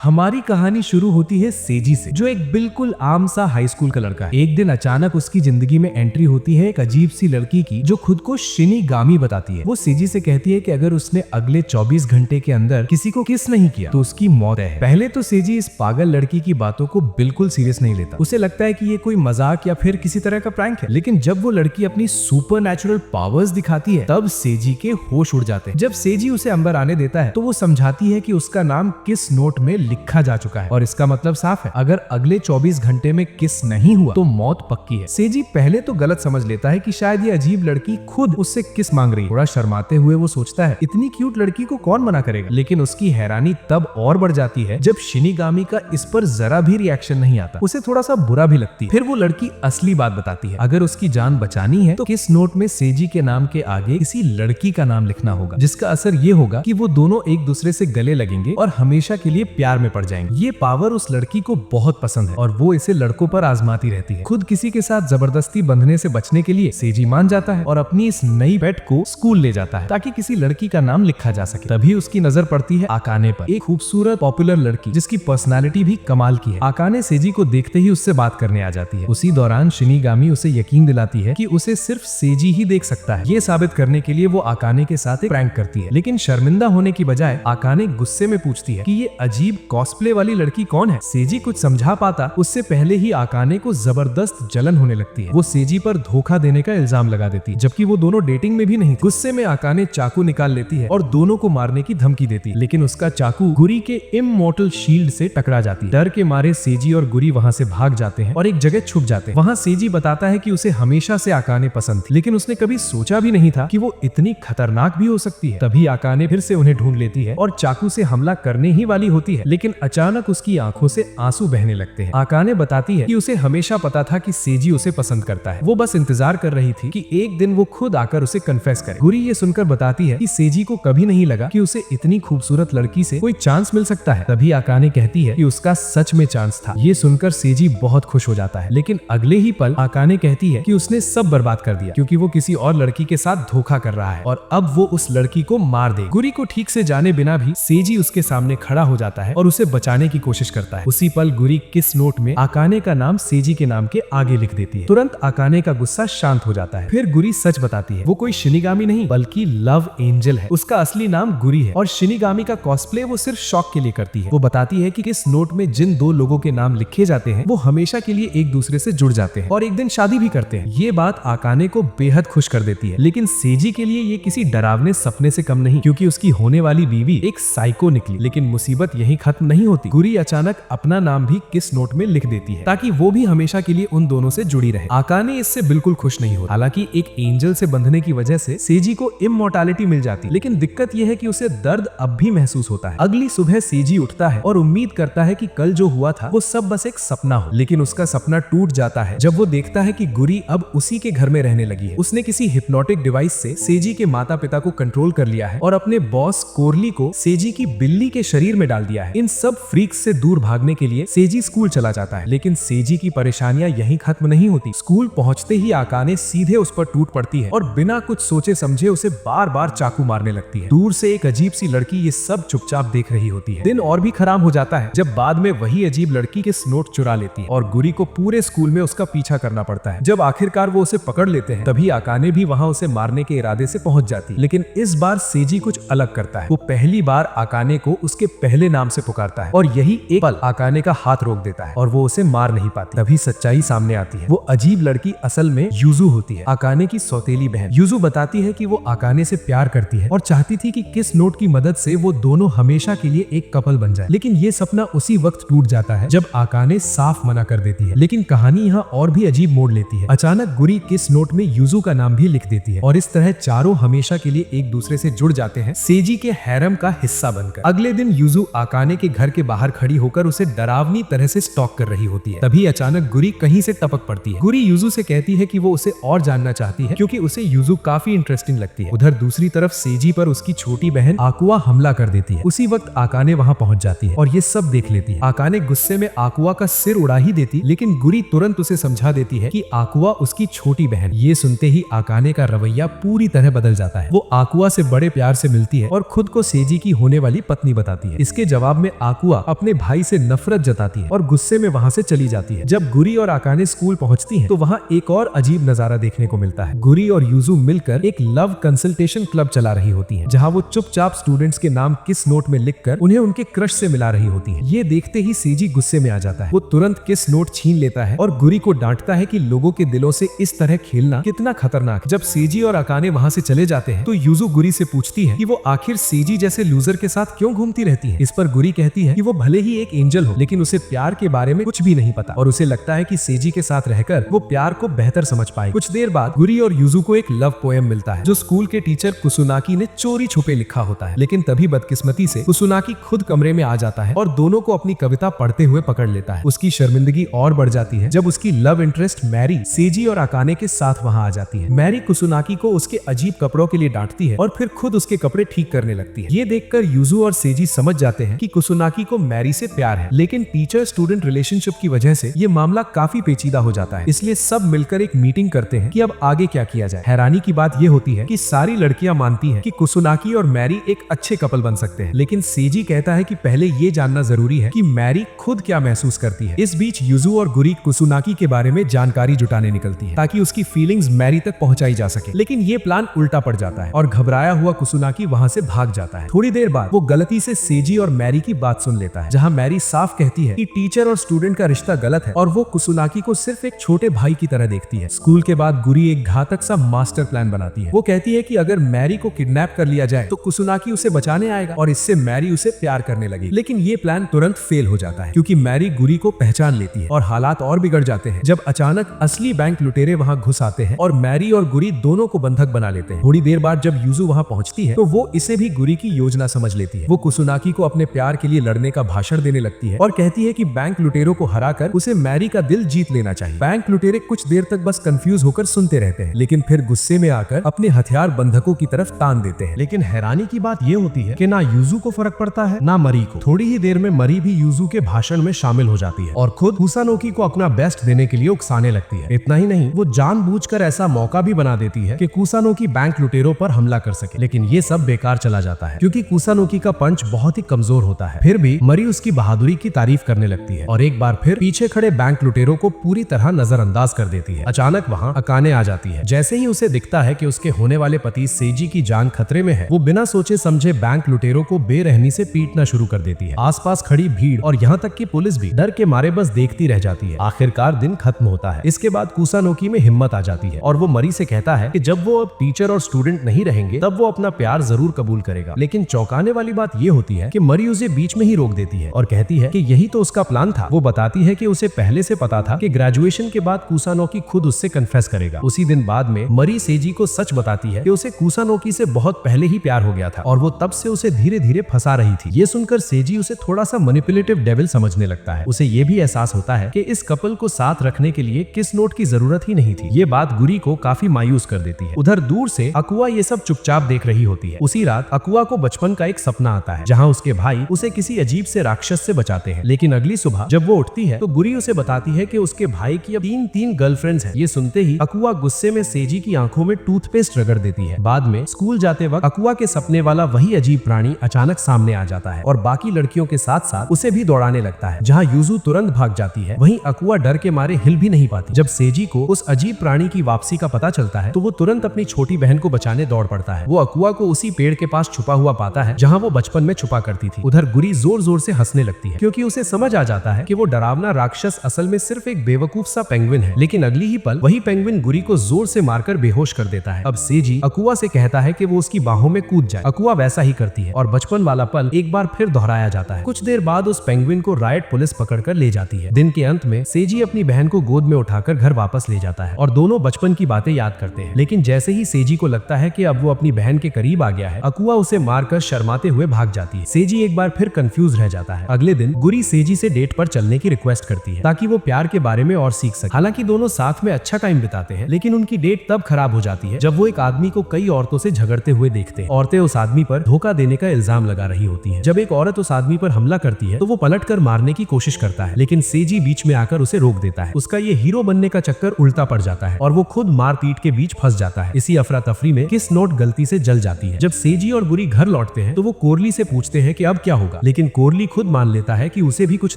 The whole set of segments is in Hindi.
हमारी कहानी शुरू होती है सेजी से, जो एक बिल्कुल आम सा हाई स्कूल का लड़का है। एक दिन अचानक उसकी जिंदगी में एंट्री होती है एक अजीब सी लड़की की, जो खुद को शिनिगामी बताती है। वो सेजी से कहती है कि अगर उसने अगले 24 घंटे के अंदर किसी को किस नहीं किया तो उसकी मौत है। पहले तो सेजी इस पागल लड़की की बातों को बिल्कुल सीरियस नहीं लेता। उसे लगता है कि ये कोई मजाक या फिर किसी तरह का प्रैंक है। लेकिन जब वो लड़की अपनी सुपरनैचुरल पावर्स दिखाती है, तब सेजी के होश उड़ जाते हैं। जब सेजी उसे अंबर आने देता है तो वो समझाती है कि उसका नाम किस नोट में लिखा जा चुका है और इसका मतलब साफ है, अगर अगले 24 घंटे में किस नहीं हुआ तो मौत पक्की है। सेजी पहले तो गलत समझ लेता है कि शायद ये अजीब लड़की खुद उससे किस मांग रही है। थोड़ा शर्माते हुए वो सोचता है, इतनी क्यूट लड़की को कौन मना करेगा। लेकिन उसकी हैरानी तब और बढ़ जाती है जब शिनिगामी का इस पर जरा भी रिएक्शन नहीं आता। उसे थोड़ा सा बुरा भी लगती है। फिर वो लड़की असली बात बताती है, अगर उसकी जान बचानी है तो किस नोट में सेजी के नाम के आगे किसी लड़की का नाम लिखना होगा, जिसका असर ये होगा कि वो दोनों एक दूसरे से गले लगेंगे और हमेशा के लिए प्यार में पड़ जाएंगे। ये पावर उस लड़की को बहुत पसंद है और वो इसे लड़कों पर आजमाती रहती है। खुद किसी के साथ जबरदस्ती बंधने से बचने के लिए सेजी मान जाता है और अपनी इस नई पेट को स्कूल ले जाता है ताकि किसी लड़की का नाम लिखा जा सके। तभी उसकी नजर पड़ती है आकाने पर, एक खूबसूरत पॉपुलर लड़की जिसकी पर्सनालिटी भी कमाल की है। आकाने सेजी को देखते ही उससे बात करने आ जाती है। उसी दौरान शिनिगामी उसे यकीन दिलाती है कि उसे सिर्फ सेजी ही देख सकता है। ये साबित करने के लिए वो आकाने के साथ एक प्रैंक करती है। लेकिन शर्मिंदा होने की बजाय आकाने गुस्से में पूछती है कि ये अजीब कॉस्प्ले वाली लड़की कौन है। सेजी कुछ समझा पाता उससे पहले ही आकाने को जबरदस्त जलन होने लगती है। वो सेजी पर धोखा देने का इल्जाम लगा देती है, जबकि वो दोनों डेटिंग में भी नहीं थे। गुस्से में आकाने चाकू निकाल लेती है और दोनों को मारने की धमकी देती है, लेकिन उसका चाकू गुरी के इममॉर्टल शील्ड से टकरा जाती है। डर के मारे सेजी और गुरी वहां से भाग जाते हैं और एक जगह छुप जाते हैं। वहां सेजी बताता है कि उसे हमेशा से आकाने पसंद थी, लेकिन उसने कभी सोचा भी नहीं था कि वो इतनी खतरनाक भी हो सकती है। तभी आकाने फिर से उन्हें ढूंढ लेती है और चाकू से हमला करने ही वाली होती है, लेकिन अचानक उसकी आंखों से आंसू बहने लगते हैं। आकाने बताती है कि उसे हमेशा पता था कि सेजी उसे पसंद करता है। वो बस इंतजार कर रही थी कि एक दिन वो खुद आकर उसे कन्फेस करे। गुरी ये सुनकर बताती है कि सेजी को कभी नहीं लगा कि उसे इतनी खूबसूरत लड़की से कोई चांस मिल सकता है। तभी आकाने कहती है कि उसका सच में चांस था। ये सुनकर सेजी बहुत खुश हो जाता है, लेकिन अगले ही पल आकाने कहती है कि उसने सब बर्बाद कर दिया क्योंकि वो किसी और लड़की के साथ धोखा कर रहा है और अब वो उस लड़की को मार दे। गुरी को ठीक से जाने बिना भी सेजी उसके सामने खड़ा हो जाता है और उसे बचाने की कोशिश करता है। उसी पल गुरी किस नोट में आकाने का नाम सेजी के नाम के आगे लिख देती है। तुरंत आकाने का गुस्सा शांत हो जाता है। फिर गुरी सच बताती है, वो कोई शिनिगामी नहीं बल्कि लव एंजल है। उसका असली नाम गुरी है और शिनिगामी का कॉस्प्ले वो सिर्फ शौक के लिए करती है। वो बताती है कि किस नोट में जिन दो लोगों के नाम लिखे जाते हैं वो हमेशा के लिए एक दूसरे से जुड़ जाते हैं और एक दिन शादी भी करते हैं। ये बात आकाने को बेहद खुश कर देती है, लेकिन सेजी के लिए ये किसी डरावने सपने से कम नहीं, क्योंकि उसकी होने वाली बीवी एक साइको निकली। लेकिन मुसीबत यहीं खत्म नहीं होती। गुरी अचानक अपना नाम भी किस नोट में लिख देती है ताकि वो भी हमेशा के लिए उन दोनों से जुड़ी रहे। आकाने इससे बिल्कुल खुश नहीं होती। हालांकि एक एंजल से बंधने की वजह से सेजी को इममॉर्टैलिटी मिल जाती, लेकिन दिक्कत यह है कि उसे दर्द अब भी महसूस होता है। अगली सुबह सेजी उठता है और उम्मीद करता है कि कल जो हुआ था वो सब बस एक सपना हो, लेकिन उसका सपना टूट जाता है जब वो देखता है कि गुरी अब उसी के घर में रहने लगी है। उसने किसी हिप्नोटिक डिवाइस से सेजी के माता पिता को कंट्रोल कर लिया है और अपने बॉस कोरली को सेजी की बिल्ली के शरीर में डाल दिया है। इन सब फ्रीक्स से दूर भागने के लिए सेजी स्कूल चला जाता है, लेकिन सेजी की परेशानियां यहीं खत्म नहीं होती। स्कूल पहुंचते ही आकाने सीधे उस पर टूट पड़ती है और बिना कुछ सोचे समझे उसे बार बार चाकू मारने लगती है। दूर से एक अजीब सी लड़की ये सब चुपचाप देख रही होती है। दिन और भी खराब हो जाता है जब बाद में वही अजीब लड़की किस नोट चुरा लेती है और गुरी को पूरे स्कूल में उसका पीछा करना पड़ता है। जब आखिरकार वो उसे पकड़ लेते हैं, तभी आकाने भी वहां उसे मारने के इरादे से पहुंच जाती है। लेकिन इस बार सेजी कुछ अलग करता है। वो पहली बार आकाने को उसके पहले नाम से पुकारता है और यही एक पल आकाने का हाथ रोक देता है और वो उसे मार नहीं पाती। तभी सच्चाई सामने आती है। वो अजीब लड़की असल में यूजू होती है, आकाने की सौतेली बहन। यूजू बताती है कि वो आकाने से प्यार करती है और चाहती थी कि किस नोट की मदद से वो दोनों हमेशा के लिए एक कपल बन जाए। लेकिन ये सपना उसी वक्त टूट जाता है जब आकाने साफ मना कर देती है। लेकिन कहानी यहाँ और भी अजीब मोड़ लेती है। अचानक गुरी किस नोट में यूजू का नाम भी लिख देती है और इस तरह चारों हमेशा के लिए एक दूसरे से जुड़ जाते हैं, सेजी के हैरम का हिस्सा बनकर। अगले दिन यूजू आकाने के घर के बाहर खड़ी होकर उसे डरावनी तरह से स्टॉक कर रही होती है। तभी अचानक गुरी कहीं से टपक पड़ती है। गुरी यूजू से कहती है कि वो उसे और जानना चाहती है क्योंकि उसे यूजू काफी इंटरेस्टिंग लगती है। उधर दूसरी तरफ सेजी पर उसकी छोटी बहन आकुआ हमला कर देती है। उसी वक्त आकाने वहां पहुंच जाती है और ये सब देख लेती है। आकाने गुस्से में आकुआ का सिर उड़ा ही देती, लेकिन गुरी तुरंत उसे समझा देती है कि आकुआ उसकी छोटी बहन। ये सुनते ही आकाने का रवैया पूरी तरह बदल जाता है। वो आकुआ से बड़े प्यार से मिलती है और खुद को सेजी की होने वाली पत्नी बताती है। इसके जवाब में में आकुआ अपने भाई से नफरत जताती है और गुस्से में वहाँ से चली जाती है। जब गुरी और अकाने स्कूल पहुँचती है तो वहाँ एक और अजीब नजारा देखने को मिलता है। गुरी और यूजू मिलकर एक लव कंसल्टेशन क्लब चला रही होती है, जहाँ वो चुपचाप स्टूडेंट्स के नाम किस नोट में लिखकर उन्हें उनके क्रश से मिला रही होती है। ये देखते ही सेजी गुस्से में आ जाता है। वो तुरंत किस नोट छीन लेता है और गुरी को डांटता है कि लोगों के दिलों से इस तरह खेलना कितना खतरनाक है। जब सेजी और अकाने वहाँ से चले जाते हैं तो यूजू गुरी से पूछती है कि वो आखिर सेजी जैसे लूजर के साथ क्यों घूमती रहती है। इस पर गुरी कहती है कि वो भले ही एक एंजल हो, लेकिन उसे प्यार के बारे में कुछ भी नहीं पता और उसे लगता है कि सेजी के साथ रहकर वो प्यार को बेहतर समझ पाए। कुछ देर बाद गुरी और यूजू को एक लव पोएम मिलता है जो स्कूल के टीचर कुसुनाकी ने चोरी छुपे लिखा होता है, लेकिन तभी बदकिस्मती से कुसुनाकी खुद कमरे में आ जाता है और दोनों को अपनी कविता पढ़ते हुए पकड़ लेता है। उसकी शर्मिंदगी और बढ़ जाती है जब उसकी लव इंटरेस्ट मैरी सेजी और अकाने के साथ वहाँ आ जाती है। मैरी कुसुनाकी को उसके अजीब कपड़ों के लिए डांटती है और फिर खुद उसके कपड़े ठीक करने लगती है। ये देखकर यूजू और सेजी समझ जाते हैं कि कुसुनाकी को मैरी से प्यार है, लेकिन टीचर स्टूडेंट रिलेशनशिप की वजह से ये मामला काफी पेचीदा हो जाता है। इसलिए सब मिलकर एक मीटिंग करते हैं कि अब आगे क्या किया जाए। हैरानी की बात ये होती है कि सारी लड़कियां मानती हैं कि कुसुनाकी और मैरी एक अच्छे कपल बन सकते हैं, लेकिन सेजी कहता है कि पहले ये जानना जरूरी है कि मैरी खुद क्या महसूस करती है। इस बीच यूजू और गुरी कुसुनाकी के बारे में जानकारी जुटाने निकलती है ताकि उसकी फीलिंग्स मैरी तक पहुंचाई जा सके, लेकिन ये प्लान उल्टा पड़ जाता है और घबराया हुआ कुसुनाकी वहां से भाग जाता है। थोड़ी देर बाद वो गलती से सेजी और मैरी की बात सुन लेता है, जहां मैरी साफ कहती है कि टीचर और स्टूडेंट का रिश्ता गलत है और वो कुसुनाकी को सिर्फ एक छोटे भाई की तरह देखती है। स्कूल के बाद गुरी एक घातक सा मास्टर प्लान बनाती है। वो कहती है कि अगर मैरी को किडनैप कर लिया जाए तो कुसुनाकी उसे बचाने आएगा और इससे मैरी उसे प्यार करने लगेगी। लेकिन ये प्लान तुरंत फेल हो जाता है क्योंकि मैरी गुरी को पहचान लेती है और हालात और बिगड़ जाते हैं जब अचानक असली बैंक लुटेरे वहां घुस आते हैं और मैरी और गुरी दोनों को बंधक बना लेते हैं। थोड़ी देर बाद जब यूजू वहां पहुंचती है तो वो इसे भी गुरी की योजना समझ लेती है। वो कुसुनाकी को अपने प्यार के लिए लड़ने का भाषण देने लगती है और कहती है कि बैंक लुटेरों को हराकर उसे मैरी का दिल जीत लेना चाहिए। बैंक लुटेरे कुछ देर तक बस कंफ्यूज होकर सुनते रहते हैं, लेकिन फिर गुस्से में आकर अपने हथियार बंधकों की तरफ तान देते हैं। लेकिन हैरानी की बात ये होती है कि ना यूजू को फर्क पड़ता है ना मरी को। थोड़ी ही देर में मरी भी यूजू के भाषण में शामिल हो जाती है और खुद कुसानोकी को अपना बेस्ट देने के लिए उकसाने लगती है। इतना ही नहीं, वो जानबूझकर ऐसा मौका भी बना देती है कि कुसानोकी बैंक लुटेरों पर हमला कर सके, लेकिन ये सब बेकार चला जाता है क्योंकि कुसानोकी का पंच बहुत ही कमजोर होता है। फिर भी मरी उसकी बहादुरी की तारीफ करने लगती है और एक बार फिर पीछे खड़े बैंक लुटेरों को पूरी तरह नजरअंदाज कर देती है। अचानक वहाँ अकाने आ जाती है। जैसे ही उसे दिखता है कि उसके होने वाले पति सेजी की जान खतरे में है, वो बिना सोचे समझे बैंक लुटेरों को बेरहमी से पीटना शुरू कर देती है। आसपास खड़ी भीड़ और यहाँ तक कि पुलिस भी डर के मारे बस देखती रह जाती है। आखिरकार दिन खत्म होता है। इसके बाद कुसानोकी में हिम्मत आ जाती है और वो मरी से कहता है कि जब वो अब टीचर और स्टूडेंट नहीं रहेंगे तब वो अपना प्यार जरूर कबूल करेगा। लेकिन चौंकाने वाली बात ये होती है कि मरी उसे बीच में ही रोक देती है और कहती है कि यही तो उसका प्लान था। वो बताती है कि उसे पहले से पता था कि ग्रेजुएशन के बाद कुसानोकी खुद उससे कन्फेस करेगा। उसी दिन बाद में मरी सेजी को सच बताती है कि उसे कुसानोकी से बहुत पहले ही प्यार हो गया था और वो तब से उसे धीरे धीरे फंसा रही थी। ये सुनकर सेजी उसे थोड़ा सा मैनिपुलेटिव डेविल समझने लगता है। उसे ये भी एहसास होता है कि इस कपल को साथ रखने के लिए किस नोट की जरूरत ही नहीं थी। ये बात गुरी को काफी मायूस कर देती है। उधर दूर से अकुआ ये सब चुपचाप देख रही होती है। उसी रात अकुआ को बचपन का एक सपना आता है जहाँ उसके भाई उसे किसी अजीब से राक्षस से बचाते हैं। लेकिन अगली सुबह जब वो उठती है तो गुरी उसे बताती है कि उसके भाई की अब तीन गर्लफ्रेंड्स हैं। ये सुनते ही अकुआ गुस्से में सेजी की आंखों में टूथपेस्ट रगड़ देती है। बाद में स्कूल जाते वक्त अकुआ के सपने वाला वही अजीब प्राणी अचानक सामने आ जाता है और बाकी लड़कियों के साथ साथ उसे भी दौड़ाने लगता है। जहाँ यूजू तुरंत भाग जाती है, वहीं अकुआ डर के मारे हिल भी नहीं पाती। जब सेजी को उस अजीब प्राणी की वापसी का पता चलता है तो वो तुरंत अपनी छोटी बहन को बचाने दौड़ पड़ता है। वो अकुआ को उसी पेड़ के पास छुपा हुआ पाता है जहाँ वो बचपन में छुपा करती थी। उधर गुरी जोर जोर से हंसने लगती है क्योंकि उसे समझ आ जाता है कि वो डरावना राक्षस असल में सिर्फ एक बेवकूफ सा पेंगुइन है। लेकिन अगली ही पल वही पेंगुइन गुरी को जोर से मारकर बेहोश कर देता है। अब सेजी अकुआ से कहता है कि वो उसकी बाहों में कूद जाए। अकुआ वैसा ही करती है और बचपन वाला पल एक बार फिर दोहराया जाता है। कुछ देर बाद उस पेंगुइन को रायट पुलिस पकड़कर ले जाती है। दिन के अंत में सेजी अपनी बहन को गोद में उठाकर घर वापस ले जाता है और दोनों बचपन की बातें याद करते हैं। लेकिन जैसे ही सेजी को लगता है कि अब वो अपनी बहन के करीब आ गया है, अकुआ उसे मारकर शर्माते हुए भाग जाती है। सेजी एक बार फिर कंफ्यूज रह जाता है। अगले दिन गुरी सेजी से डेट पर चलने की रिक्वेस्ट करती है ताकि वो प्यार के बारे में और सीख सके। हालांकि दोनों साथ में अच्छा टाइम बिताते हैं, लेकिन उनकी डेट तब खराब हो जाती है जब वो एक आदमी को कई औरतों से झगड़ते हुए देखते हैं। औरतें उस आदमी पर धोखा देने का इल्जाम लगा रही होती हैं। जब एक औरत उस आदमी पर हमला करती है तो वो पलटकर मारने की कोशिश करता है, लेकिन सेजी बीच में आकर उसे रोक देता है। उसका ये हीरो बनने का चक्कर उल्टा पड़ जाता है और वो खुद मारपीट के बीच फंस जाता है। इसी अफरा तफरी में किस नोट गलती से जल जाती है। जब सेजी और गुरी घर लौटते हैं तो वो कोरली से पूछते हैं कि अब क्या होगा। जाएगा। लेकिन कोरली खुद मान लेता है कि उसे भी कुछ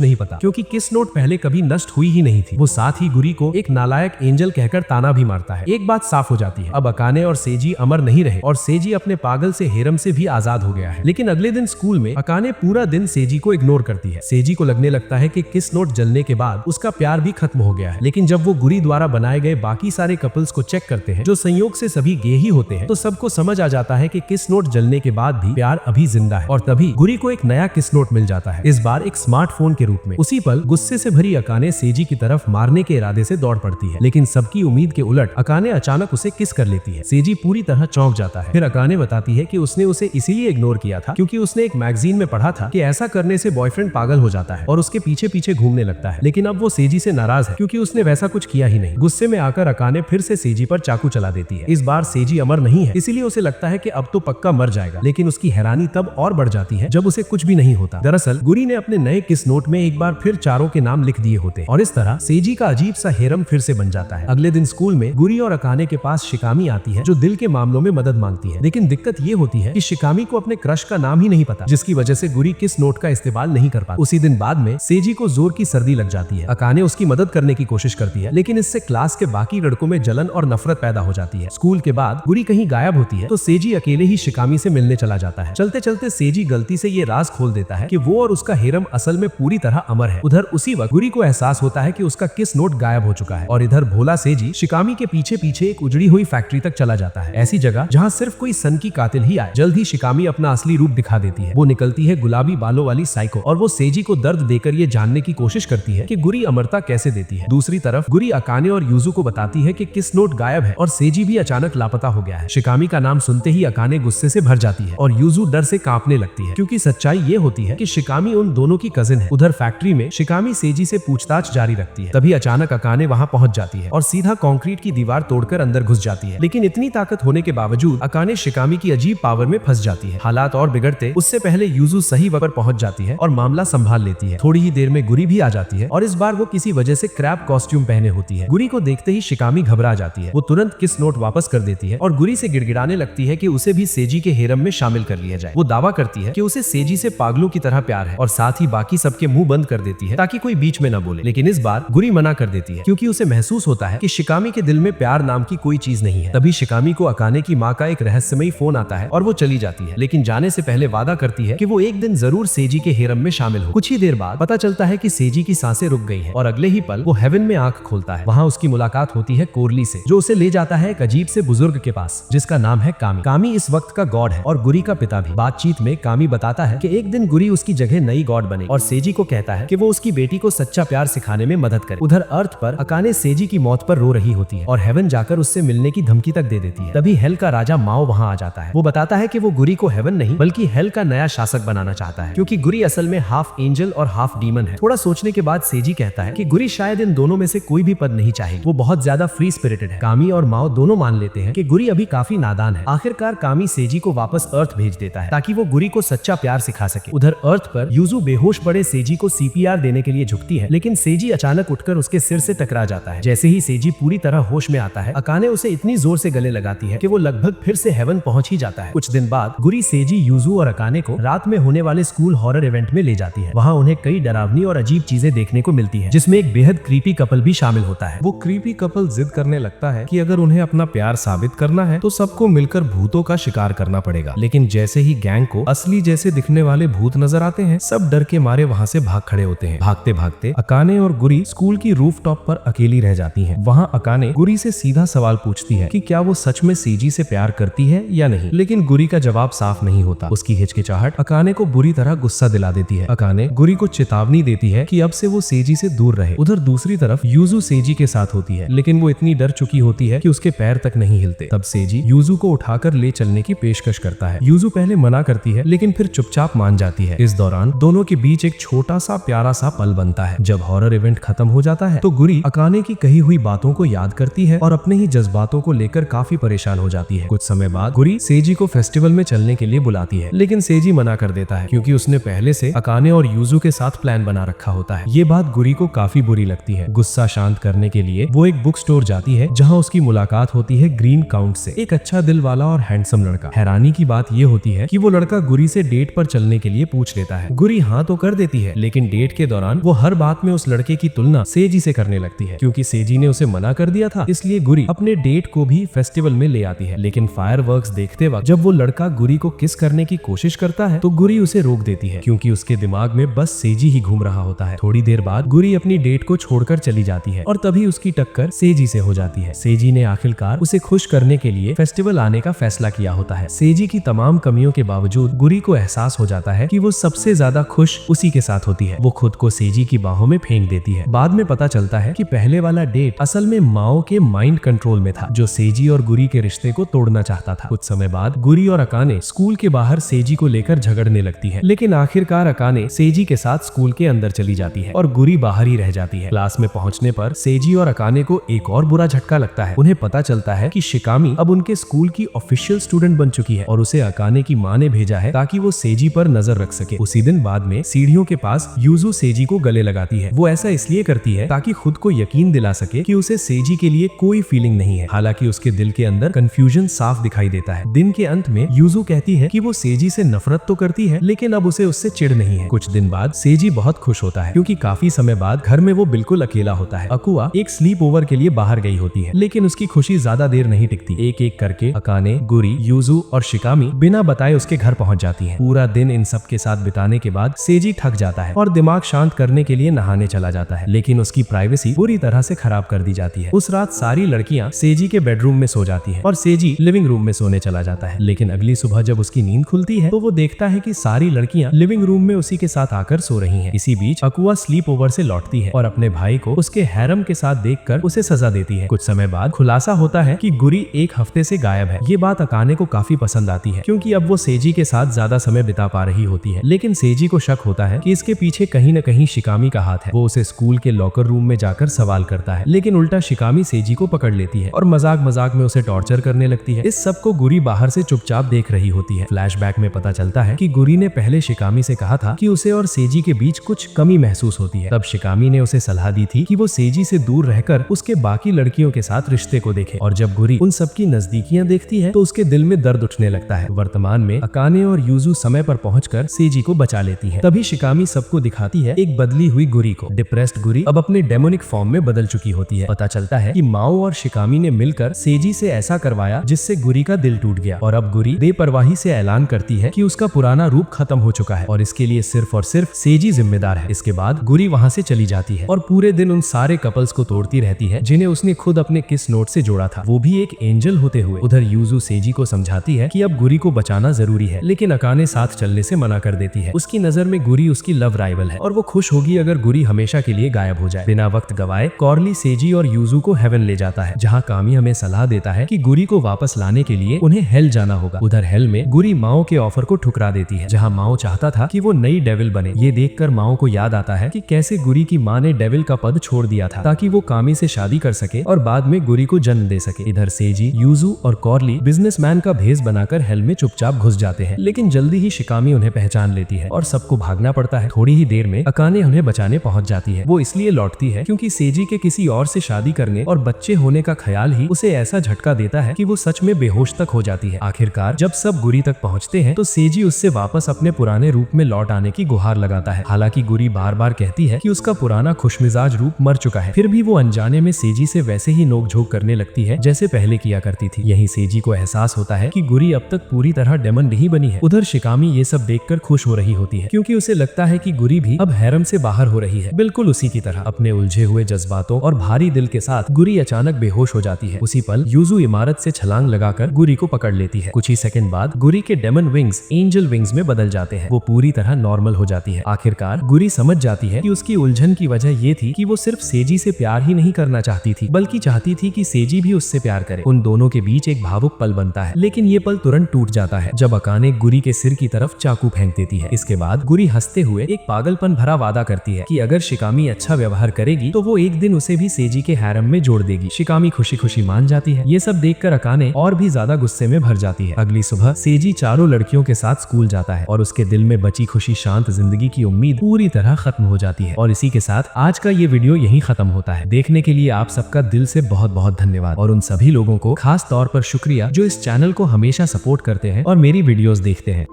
नहीं पता, क्योंकि किस नोट पहले कभी नष्ट हुई ही नहीं थी। वो साथ ही गुरी को एक नालायक एंजल कहकर ताना भी मारता है। एक बात साफ हो जाती है, अब अकाने और सेजी अमर नहीं रहे और सेजी अपने पागल से हेरम से भी आजाद हो गया है। लेकिन अगले दिन स्कूल में अकाने पूरा दिन सेजी को इग्नोर करती है। सेजी को लगने लगता है कि किस नोट जलने के बाद उसका प्यार भी खत्म हो गया है। लेकिन जब वो गुरी द्वारा बनाए गए बाकी सारे कपल्स को चेक करते हैं, जो संयोग से सभी गे ही होते हैं, तो सबको समझ आ जाता है कि किस नोट जलने के बाद भी प्यार अभी जिंदा है। और तभी गुरी को एक नया किस नोट मिल जाता है, इस बार एक स्मार्टफोन के रूप में। उसी पल गुस्से से भरी अकाने सेजी की तरफ मारने के इरादे से दौड़ पड़ती है, लेकिन सबकी उम्मीद के उलट अकाने अचानक उसे किस कर लेती है। सेजी पूरी तरह चौंक जाता है। फिर अकाने बताती है कि उसने उसे इसीलिए इग्नोर किया था क्योंकि उसने एक मैगजीन में पढ़ा था कि ऐसा करने से बॉयफ्रेंड पागल हो जाता है और उसके पीछे पीछे घूमने लगता है। लेकिन अब वो सेजी से नाराज है क्योंकि उसने वैसा कुछ किया ही नहीं। गुस्से में आकर अकाने फिर से सेजी पर चाकू चला देती है। इस बार सेजी अमर नहीं है, इसीलिए उसे लगता है कि अब तो पक्का मर जाएगा। लेकिन उसकी हैरानी तब और बढ़ जाती है जब उसे कुछ भी नहीं होता। दरअसल गुरी ने अपने नए किस नोट में एक बार फिर चारों के नाम लिख दिए होते और इस तरह सेजी का अजीब सा हेरम फिर से बन जाता है। अगले दिन स्कूल में गुरी और अकाने के पास शिकामी आती है, जो दिल के मामलों में मदद मांगती है। लेकिन दिक्कत ये होती है कि शिकामी को अपने क्रश का नाम ही नहीं पता, जिसकी वजह से गुरी किस नोट का इस्तेमाल नहीं कर पाती। उसी दिन बाद में सेजी को जोर की सर्दी लग जाती है। अकाने उसकी मदद करने की कोशिश करती है, लेकिन इससे क्लास के बाकी लड़कों में जलन और नफरत पैदा हो जाती है। स्कूल के बाद गुरी कहीं गायब होती है तो सेजी अकेले ही शिकामी से मिलने चला जाता है। चलते चलते सेजी गलती से ये राज खोल देता है कि वो और उसका हेरम असल में पूरी तरह अमर है। उधर उसी वक्त गुरी को एहसास होता है कि उसका किस नोट गायब हो चुका है और इधर भोला सेजी शिकामी के पीछे पीछे एक उजड़ी हुई फैक्ट्री तक चला जाता है, ऐसी जगह जहाँ सिर्फ कोई सन की कातिल ही आए। जल्द ही शिकामी अपना असली रूप दिखा देती है। वो निकलती है गुलाबी बालों वाली साइको और वो सेजी को दर्द देकर ये जानने की कोशिश करती है कि गुरी अमरता कैसे देती है। दूसरी तरफ गुरी अकाने और यूजू को बताती है कि किस नोट गायब है और सेजी भी अचानक लापता हो गया है। शिकामी का नाम सुनते ही अकाने गुस्से से भर जाती है और यूजू डर से कांपने लगती है, क्योंकि सच्चाई ये होती है कि शिकामी उन दोनों की कजिन है। उधर फैक्ट्री में शिकामी सेजी से पूछताछ जारी रखती है। तभी अचानक अकाने वहाँ पहुंच जाती है और सीधा कंक्रीट की दीवार तोड़कर अंदर घुस जाती है। लेकिन इतनी ताकत होने के बावजूद अकाने शिकामी की अजीब पावर में फंस जाती है। हालात और बिगड़ते उससे पहले यूजू सही वक्त पर पहुंच जाती है और मामला संभाल लेती है। थोड़ी ही देर में गुरी भी आ जाती है और इस बार वो किसी वजह से क्रैब कॉस्ट्यूम पहने होती है। गुरी को देखते ही शिकामी घबरा जाती है। वो तुरंत किस नोट वापस कर देती है और गुरी से गिड़गिड़ाने लगती है कि उसे भी सेजी के हेरम में शामिल कर लिया जाए। वो दावा करती है कि उसे सेजी से पागलों की तरह प्यार है और साथ ही बाकी सबके मुंह बंद कर देती है ताकि कोई बीच में न बोले। लेकिन इस बार गुरी मना कर देती है क्योंकि उसे महसूस होता है कि शिकामी के दिल में प्यार नाम की कोई चीज नहीं है। तभी शिकामी को अकाने की माँ का एक रहस्यमयी फोन आता है और वो चली जाती है, लेकिन जाने से पहले वादा करती है कि वो एक दिन जरूर सेजी के हेरम में शामिल हो। कुछ ही देर बाद पता चलता है कि सेजी की सांसें रुक गई हैं और अगले ही पल वो हेवन में आंख खोलता है। वहाँ उसकी मुलाकात होती है कोरली से, जो उसे ले जाता है एक अजीब से बुजुर्ग के पास जिसका नाम है कामी। कामी इस वक्त का गॉड है और गुरी का पिता भी। बातचीत में कामी बताता है कि एक दिन गुरी उसकी जगह नई गॉड बने और सेजी को कहता है कि वो उसकी बेटी को सच्चा प्यार सिखाने में मदद करे। उधर अर्थ पर अकाने सेजी की मौत पर रो रही होती है और हेवन जाकर उससे मिलने की धमकी तक दे देती है। तभी हेल का राजा माओ वहाँ आ जाता है। वो बताता है कि वो गुरी को हेवन नहीं बल्कि हेल का नया शासक बनाना चाहता है, क्योंकि गुरी असल में हाफ एंजल और हाफ डीमन है। थोड़ा सोचने के बाद सेजी कहता है कि गुरी शायद इन दोनों में से कोई भी पद नहीं चाहेगी, वो बहुत ज्यादा फ्री स्पिरिटेड है। कामी और माओ दोनों मान लेते हैं कि गुरी अभी काफी नादान है। आखिरकार कामी सेजी को वापस अर्थ भेज देता है ताकि वो गुरी को सच्चा प्यार सिखा सके। उधर अर्थ पर यूजू बेहोश पड़े सेजी को सीपीआर देने के लिए झुकती है, लेकिन सेजी अचानक उठकर उसके सिर से टकरा जाता है। जैसे ही सेजी पूरी तरह होश में आता है, अकाने उसे इतनी जोर से गले लगाती है कि वो लगभग फिर से हेवन पहुंच ही जाता है। कुछ दिन बाद गुरी सेजी, यूजू और अकाने को रात में होने वाले स्कूल हॉरर इवेंट में ले जाती है। वहाँ उन्हें कई डरावनी और अजीब चीजें देखने को मिलती है, जिसमें एक बेहद क्रीपी कपल भी शामिल होता है। वो क्रीपी कपल जिद करने लगता है कि अगर उन्हें अपना प्यार साबित करना है तो सबको मिलकर भूतों का शिकार करना पड़ेगा। लेकिन जैसे ही गैंग को असली जैसे दिखने वाले भूत नजर आते हैं, सब डर के मारे वहाँ से भाग खड़े होते हैं। भागते भागते अकाने और गुरी स्कूल की रूफटॉप पर अकेली रह जाती हैं। वहाँ अकाने गुरी से सीधा सवाल पूछती है कि क्या वो सच में सेजी से प्यार करती है या नहीं, लेकिन गुरी का जवाब साफ नहीं होता। उसकी हिचकिचाहट अकाने को बुरी तरह गुस्सा दिला देती है। अकाने गुरी को चेतावनी देती है कि अब से वो सेजी से दूर रहे। उधर दूसरी तरफ यूजू सेजी के साथ होती है, लेकिन वो इतनी डर चुकी होती है कि उसके पैर तक नहीं हिलते। तब सेजी यूजू को उठाकर ले चलने की पेशकश करता है। यूजू पहले मना करती है, लेकिन फिर चुपचाप मान जाती है। इस दौरान दोनों के बीच एक छोटा सा प्यारा सा पल बनता है। जब हॉरर इवेंट खत्म हो जाता है तो गुरी अकाने की कही हुई बातों को याद करती है और अपने ही जज्बातों को लेकर काफी परेशान हो जाती है। कुछ समय बाद गुरी सेजी को फेस्टिवल में चलने के लिए बुलाती है, लेकिन सेजी मना कर देता है क्योंकि उसने पहले से अकाने और यूजू के साथ प्लान बना रखा होता है। ये बात गुरी को काफी बुरी लगती है। गुस्सा शांत करने के लिए वो एक बुक स्टोर जाती है, जहाँ उसकी मुलाकात होती है ग्रीन काउंट से, एक अच्छा दिल वाला और हैंडसम लड़का। हैरानी की बात ये होती है कि वो लड़का गुरी से डेट पर चलने के लिए पूछ लेता है। गुरी हाँ तो कर देती है, लेकिन डेट के दौरान वो हर बात में उस लड़के की तुलना सेजी से करने लगती है। क्योंकि सेजी ने उसे मना कर दिया था, इसलिए गुरी अपने डेट को भी फेस्टिवल में ले आती है। लेकिन फायरवर्क्स देखते वक्त जब वो लड़का गुरी को किस करने की कोशिश करता है तो गुरी उसे रोक देती है, क्योंकि उसके दिमाग में बस सेजी ही घूम रहा होता है। थोड़ी देर बाद गुरी अपनी डेट को छोड़कर चली जाती है और तभी उसकी टक्कर सेजी से हो जाती है। सेजी ने आखिरकार उसे खुश करने के लिए फेस्टिवल आने का फैसला किया होता है। सेजी की तमाम कमियों के बावजूद गुरी को एहसास हो जाता है कि वो सबसे ज्यादा खुश उसी के साथ होती है। वो खुद को सेजी की बाहों में फेंक देती है। बाद में पता चलता है कि पहले वाला डेट असल में माओ के माइंड कंट्रोल में था, जो सेजी और गुरी के रिश्ते को तोड़ना चाहता था। कुछ समय बाद गुरी और अकाने स्कूल के बाहर सेजी को लेकर झगड़ने लगती है, लेकिन आखिरकार अकाने सेजी के साथ स्कूल के अंदर चली जाती है और गुरी बाहर ही रह जाती है। क्लास में पहुंचने पर सेजी और अकाने को एक और बुरा झटका लगता है। उन्हें पता चलता है कि शिकामी अब उनके स्कूल की ऑफिशियल स्टूडेंट बन चुकी है और उसे अकाने की माँ ने भेजा है ताकि वो सेजी पर नजर रख सके। उसी दिन बाद में सीढ़ियों के पास यूजू सेजी को गले लगाती है। वो ऐसा इसलिए करती है ताकि खुद को यकीन दिला सके कि उसे सेजी के लिए कोई फीलिंग नहीं है। हालांकि उसके दिल के अंदर कंफ्यूजन साफ दिखाई देता है। दिन के अंत में यूजू कहती है कि वो सेजी से नफरत तो करती है, लेकिन अब उसे उससे चिढ़ नहीं है। कुछ दिन बाद सेजी बहुत खुश होता है, क्योंकि काफी समय बाद घर में वो बिल्कुल अकेला होता है। अकुआ एक स्लीप ओवर के लिए बाहर गई होती है, लेकिन उसकी खुशी ज्यादा देर नहीं टिकती। एक एक करके अकाने, गुरी, यूजू और शिकामी बिना बताए उसके घर पहुंच जाती है। पूरा दिन इन सब के साथ बिताने के बाद सेजी थक जाता है और दिमाग शांत करने के लिए नहाने चला जाता है, लेकिन उसकी प्राइवेसी पूरी तरह से खराब कर दी जाती है। उस रात सारी लड़कियां सेजी के बेडरूम में सो जाती हैं और सेजी लिविंग रूम में सोने चला जाता है। लेकिन अगली सुबह जब उसकी नींद खुलती है तो वो देखता है कि सारी लड़कियां लिविंग रूम में उसी के साथ आकर सो रही हैं। इसी बीच अकुआ स्लीप ओवर से लौटती है और अपने भाई को उसके हैरम के साथ देखकर उसे सजा देती है। कुछ समय बाद खुलासा होता है कि गुरी एक हफ्ते से गायब है। ये बात अकाने को काफी पसंद आती है, क्योंकि अब वो सेजी के साथ ज्यादा समय बिता पा रही होती है। लेकिन सेजी को शक होता है कि इसके पीछे कहीं न कहीं शिकामी का हाथ है। वो उसे स्कूल के लॉकर रूम में जाकर सवाल करता है, लेकिन उल्टा शिकामी सेजी को पकड़ लेती है और मजाक मजाक में उसे टॉर्चर करने लगती है। इस सब को गुरी बाहर से चुपचाप देख रही होती है। फ्लैशबैक में पता चलता है कि गुरी ने पहले शिकामी से कहा था कि उसे और सेजी के बीच कुछ कमी महसूस होती है। तब शिकामी ने उसे सलाह दी थी कि वो सेजी से दूर रहकर उसके बाकी लड़कियों के साथ रिश्ते को देखे। और जब गुरी उन सब की नजदीकियां देखती है तो उसके दिल में दर्द उठने लगता है। वर्तमान में अकाने और यूजू समय पर पहुंचकर सेजी को बचा लेती है। तभी शिकामी सबको दिखाती है एक बदली हुई गुरी को। डिप्रेस्ड गुरी अब अपने डेमोनिक फॉर्म में बदल चुकी होती है। पता चलता है कि माओ और शिकामी ने मिलकर सेजी से ऐसा करवाया जिससे गुरी का दिल टूट गया, और अब गुरी बेपरवाही से ऐलान करती है कि उसका पुराना रूप खत्म हो चुका है और इसके लिए सिर्फ और सिर्फ सेजी जिम्मेदार है। इसके बाद गुरी वहाँ से चली जाती है और पूरे दिन उन सारे कपल्स को तोड़ती रहती है जिन्हें उसने खुद अपने किस नोट से जोड़ा था, वो भी एक एंजल होते हुए। उधर यूजू सेजी को समझाती है कि अब गुरी को बचाना जरूरी है, लेकिन अकाने साथ चलने से मना कर देती है। उसकी नजर में गुरी उसकी लव राइवल है और वो खुश होगी अगर गुरी हमेशा के लिए गायब हो जाए। बिना वक्त गवाए कॉर्ली सेजी और यूजू को हेवन ले जाता है, जहाँ कामी हमें सलाह देता है कि गुरी को वापस लाने के लिए उन्हें हेल जाना होगा। उधर हेल में गुरी माओ के ऑफर को ठुकरा देती है, जहाँ माओ चाहता था कि वो नई डेविल बने। ये देखकर माओ को याद आता है कि कैसे गुरी की माँ ने डेविल का पद छोड़ दिया था ताकि वो कामी से शादी कर सके और बाद में गुरी को जन्म दे सके। इधर सेजी, यूजू और कॉर्ली बिजनेसमैन का भेष बनाकर हेल में चुपचाप घुस जाते हैं, लेकिन जल्दी ही शिकामी उन्हें पहचान लेती है और सबको भागना पड़ता है। थोड़ी ही देर में अकाने उन्हें बचाने पहुंच जाती है। वो इसलिए लौटती है क्योंकि सेजी के किसी और से शादी करने और बच्चे होने का ख्याल ही उसे ऐसा झटका देता है कि वो सच में बेहोश तक हो जाती है। आखिरकार जब सब गुरी तक पहुंचते हैं तो सेजी उससे वापस अपने पुराने रूप में लौट आने की गुहार लगाता है। हालांकि गुरी बार बार कहती है कि उसका पुराना खुशमिजाज रूप मर चुका है, फिर भी वो अनजाने में सेजी से वैसे ही नोकझोंक करने लगती है जैसे पहले किया करती थी। यही सेजी को एहसास होता है कि गुरी अब तक पूरी तरह डेमन नहीं बनी है। उधर शिकामी ये सब देखकर खुश हो रही होती है, क्योंकि उसे लगता है कि गुरी भी अब हैरम से बाहर हो रही है, बिल्कुल उसी की तरह। अपने उलझे हुए जज्बातों और भारी दिल के साथ गुरी अचानक बेहोश हो जाती है। उसी पल यूजू इमारत से छलांग लगाकर गुरी को पकड़ लेती है। कुछ ही सेकंड बाद गुरी के डेमन विंग्स एंजल विंग्स में बदल जाते हैं। वो पूरी तरह नॉर्मल हो जाती है। आखिरकार गुरी समझ जाती है कि उसकी उलझन की वजह ये थी कि वो सिर्फ सेजी से प्यार ही नहीं करना चाहती थी, बल्कि चाहती थी कि सेजी भी उससे प्यार करे। उन दोनों के बीच एक भावुक पल बनता है, लेकिन ये पल तुरंत टूट जाता है जब अकाने गुरी के सिर की तरफ चाकू फेंक देती है। इसके बाद गुरी हंसते हुए एक पागलपन भरा वादा करती है कि अगर शिकामी अच्छा व्यवहार करेगी तो वो एक दिन उसे भी सेजी के हैरम में जोड़ देगी। शिकामी खुशी खुशी मान जाती है। ये सब देखकर अकाने और भी ज्यादा गुस्से में भर जाती है। अगली सुबह सेजी चारों लड़कियों के साथ स्कूल जाता है और उसके दिल में बची खुशी, शांत जिंदगी की उम्मीद पूरी तरह खत्म हो जाती है। और इसी के साथ आज का ये वीडियो यहीं खत्म होता है। देखने के लिए आप सबका दिल से बहुत बहुत धन्यवाद, और उन सभी लोगों को खास तौर पर शुक्रिया जो इस चैनल को हमेशा सपोर्ट करते हैं और मेरी वीडियोस देखते हैं।